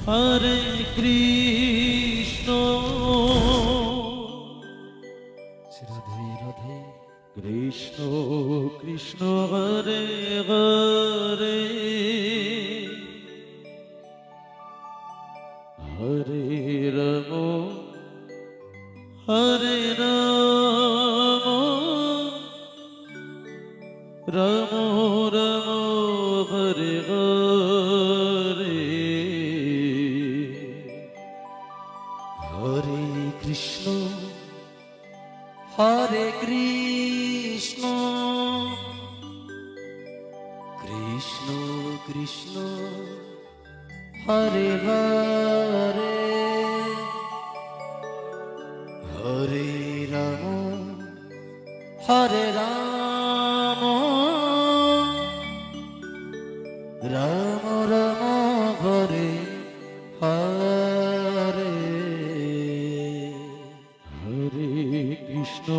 হরে Krishna Radhe Radhe Krishna Krishna Hare Hare Hare Ram হরে Ram Ram Ram Hare Hare Hare Krishna হরে Krishna Krishna Krishna Hare Hare Hare Ram হরে Ram Ram Ram Hare Hare Hare Krishna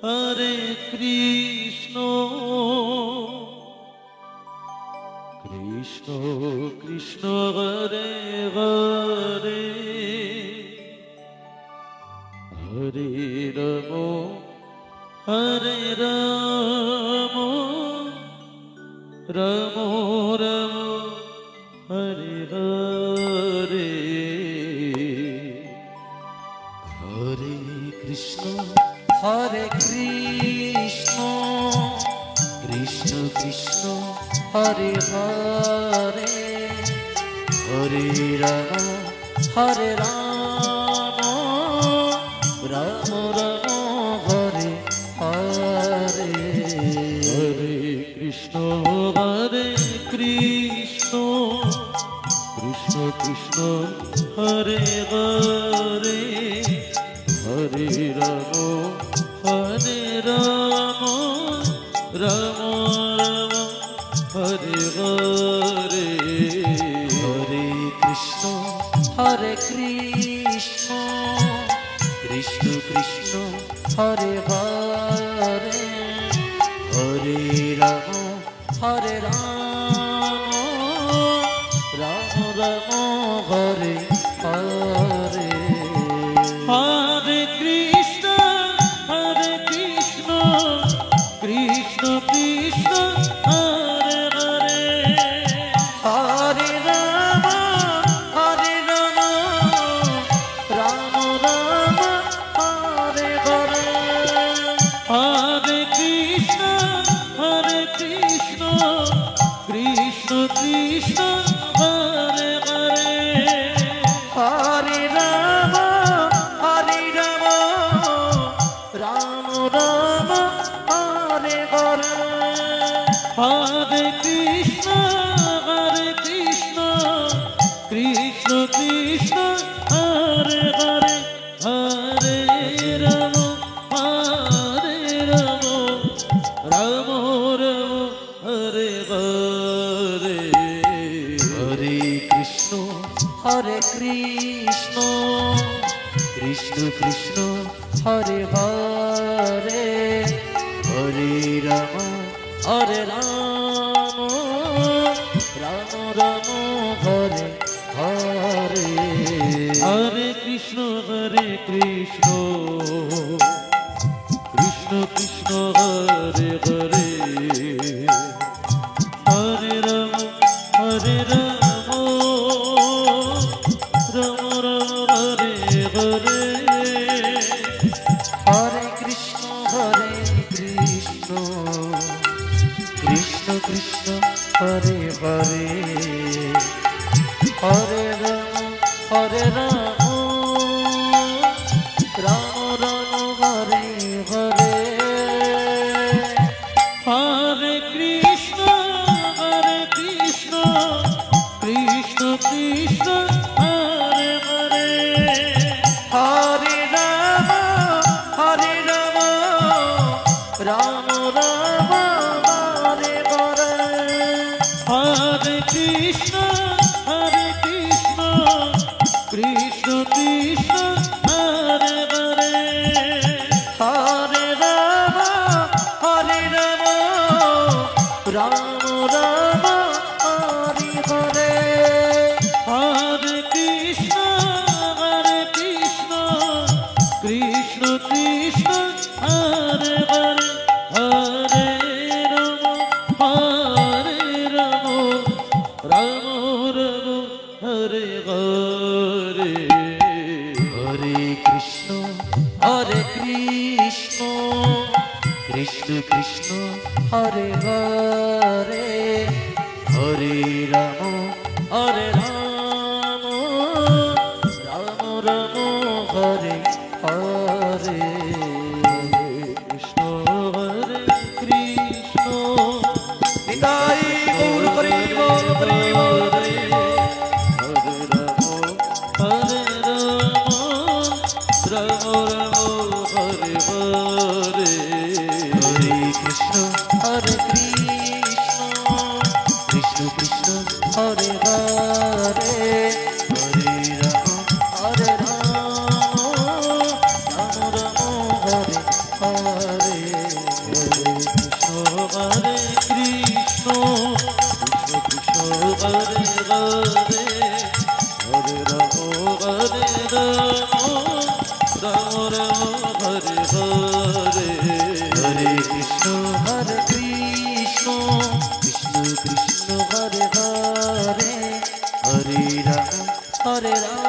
হরে Krishna Krishna Krishna Hare Hare Hare Ram হরে Ram Ram Ram Hare Hare Hare Krishna হরে Krishna Krishna Krishna Hare Hare Hare Ram হরে Ram Ram Ram Hare Hare Hare Krishna হরে Krishna Krishna Krishna Hare Hare Hare Ram হরে Ram Ram Ram Hare Hare Hare Krishna হরে Krishna Krishna Krishna Hare Hare Hare Ram হরে Ram Ram Ram Hare Hare Hare Krishna Krishna Krishna Hare Hare Hare Ram Ram Ram Hare Hare Hare Krishna Krishna Krishna Hare Hare Hare Ram Ram Ram Hare Hare Hare Krishna Krishna Krishna Hare Hare Hare Ram Ram Ram Hare Hare Hare Krishna হরে Krishna Krishna Krishna Hare Hare Hare Ram Ram Ram Hare Hare Hare Krishna Krishna Krishna Hare Hare Hare Ram Ram Ram Hare Hare Hare Krishna Krishna Krishna Hare Hare Hare Ram Ram Ram Hare Hare Hare Krishna Krishna Krishna Hare Hare Hare Ram Ram Ram Hare Hare Hare Krishna Krishna Krishna Hare Hare Hare Ram Ram Ram Hare Hare Hare Hare Hare Ram হরে Ram Ram Ram Hare Hare Krishna হরে Krishna Nitai Gour Hari বল Hari বল Hari বল। হরে Ram Ram Hare Hare Hare Krishna হরে Krishna Krishna Krishna Hare Hare Hare Ram হরে Ram Ram Ram Hare Hare Hare Krishna হরে Krishna Krishna Krishna Hare Hare Hare Ram হরে Ram Ram Ram Hare Hare Hare Krishna হরে Krishna Krishna Krishna Hare Hare Hare Ram হরে Ram